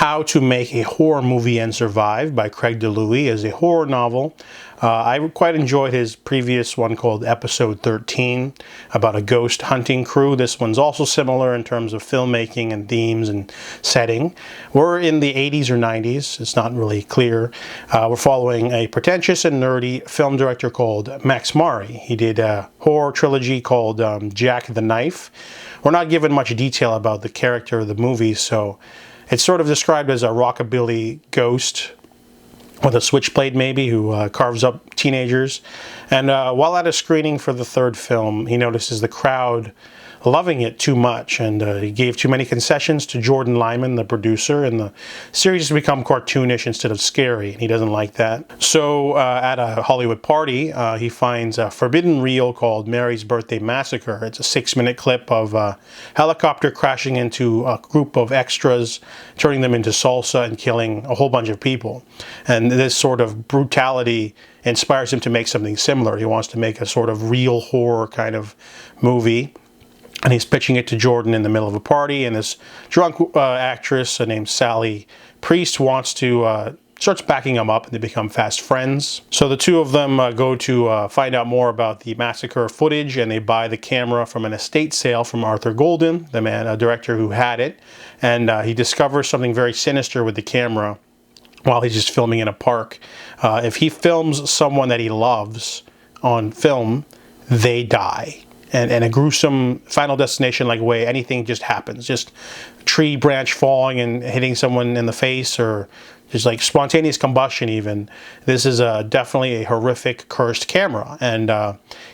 How to Make a Horror Movie and Survive by Craig DiLouie is a horror novel. I quite enjoyed his previous one called Episode 13 about a ghost hunting crew. This one's also similar in terms of filmmaking and themes and setting. We're in the 80s or 90s. It's not really clear. We're following a pretentious and nerdy film director called Maury. He did a horror trilogy called Jack the Knife. We're not given much detail about the character of the movie, so it's sort of described as a rockabilly ghost with a switchblade maybe, who carves up teenagers. And while at a screening for the third film, he notices the crowd loving it too much, and he gave too many concessions to Jordan Liman, the producer, and the series has become cartoonish instead of scary, and he doesn't like that. So at a Hollywood party, he finds a forbidden reel called Mary's Birthday Massacre. It's a 6-minute clip of a helicopter crashing into a group of extras, turning them into salsa and killing a whole bunch of people. And this sort of brutality inspires him to make something similar. He wants to make a sort of real horror kind of movie. And he's pitching it to Jordan in the middle of a party, and this drunk actress named Sally Priest wants to starts backing him up, and they become fast friends. So the two of them go to find out more about the massacre footage, and they buy the camera from an estate sale from Arthur Golden, the man, a director who had it, and he discovers something very sinister with the camera while he's just filming in a park. If he films someone that he loves on film, they die. And a gruesome Final Destination-like way, anything just happens. Just a tree branch falling and hitting someone in the face, or just like spontaneous combustion even. This is definitely a horrific, cursed camera. And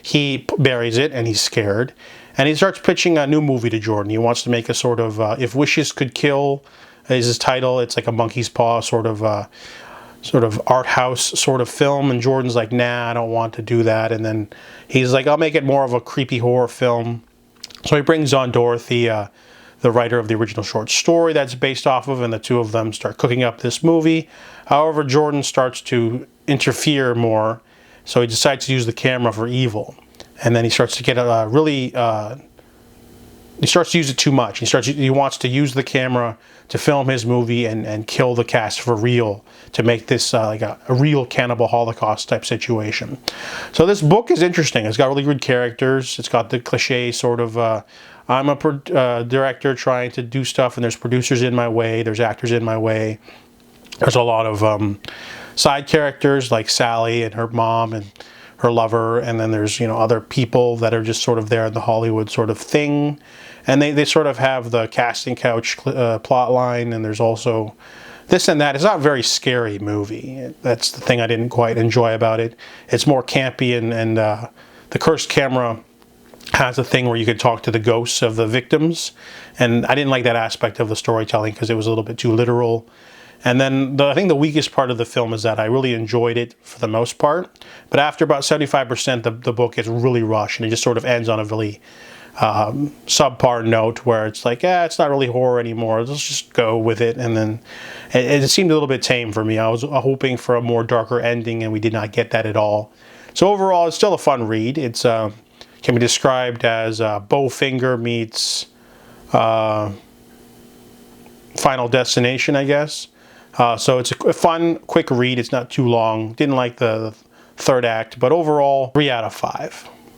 he buries it, and he's scared. And he starts pitching a new movie to Jordan. He wants to make a sort of, If Wishes Could Kill is his title. It's like a monkey's paw sort of art house sort of film, and Jordan's like, nah, I don't want to do that. And then he's like, I'll make it more of a creepy horror film. So he brings on Dorothy, the writer of the original short story that's based off of, and the two of them start cooking up this movie. However, Jordan starts to interfere more, so he decides to use the camera for evil. And then he starts to get he starts to use it too much. He wants to use the camera to film his movie and kill the cast for real, to make this like a real cannibal holocaust type situation. So this book is interesting. It's got really good characters. It's got the cliche sort of, I'm a director trying to do stuff, and there's producers in my way, there's actors in my way. There's a lot of side characters like Sally and her mom and her lover, and then there's, other people that are just sort of there in the Hollywood sort of thing. And they sort of have the casting couch plot line, and there's also this and that. It's not a very scary movie. That's the thing I didn't quite enjoy about it. It's more campy, and the cursed camera has a thing where you could talk to the ghosts of the victims, and I didn't like that aspect of the storytelling because it was a little bit too literal. And then I think the weakest part of the film is that I really enjoyed it for the most part, but after about 75%, the book gets really rushed, and it just sort of ends on a really subpar note where it's like, it's not really horror anymore, let's just go with it. And then it seemed a little bit tame for me. I was hoping for a more darker ending, and we did not get that at all. So overall, it's still a fun read. It's can be described as Bowfinger meets Final Destination, I guess. So it's a fun, quick read. It's not too long. Didn't like the third act, but overall, 3 out of 5.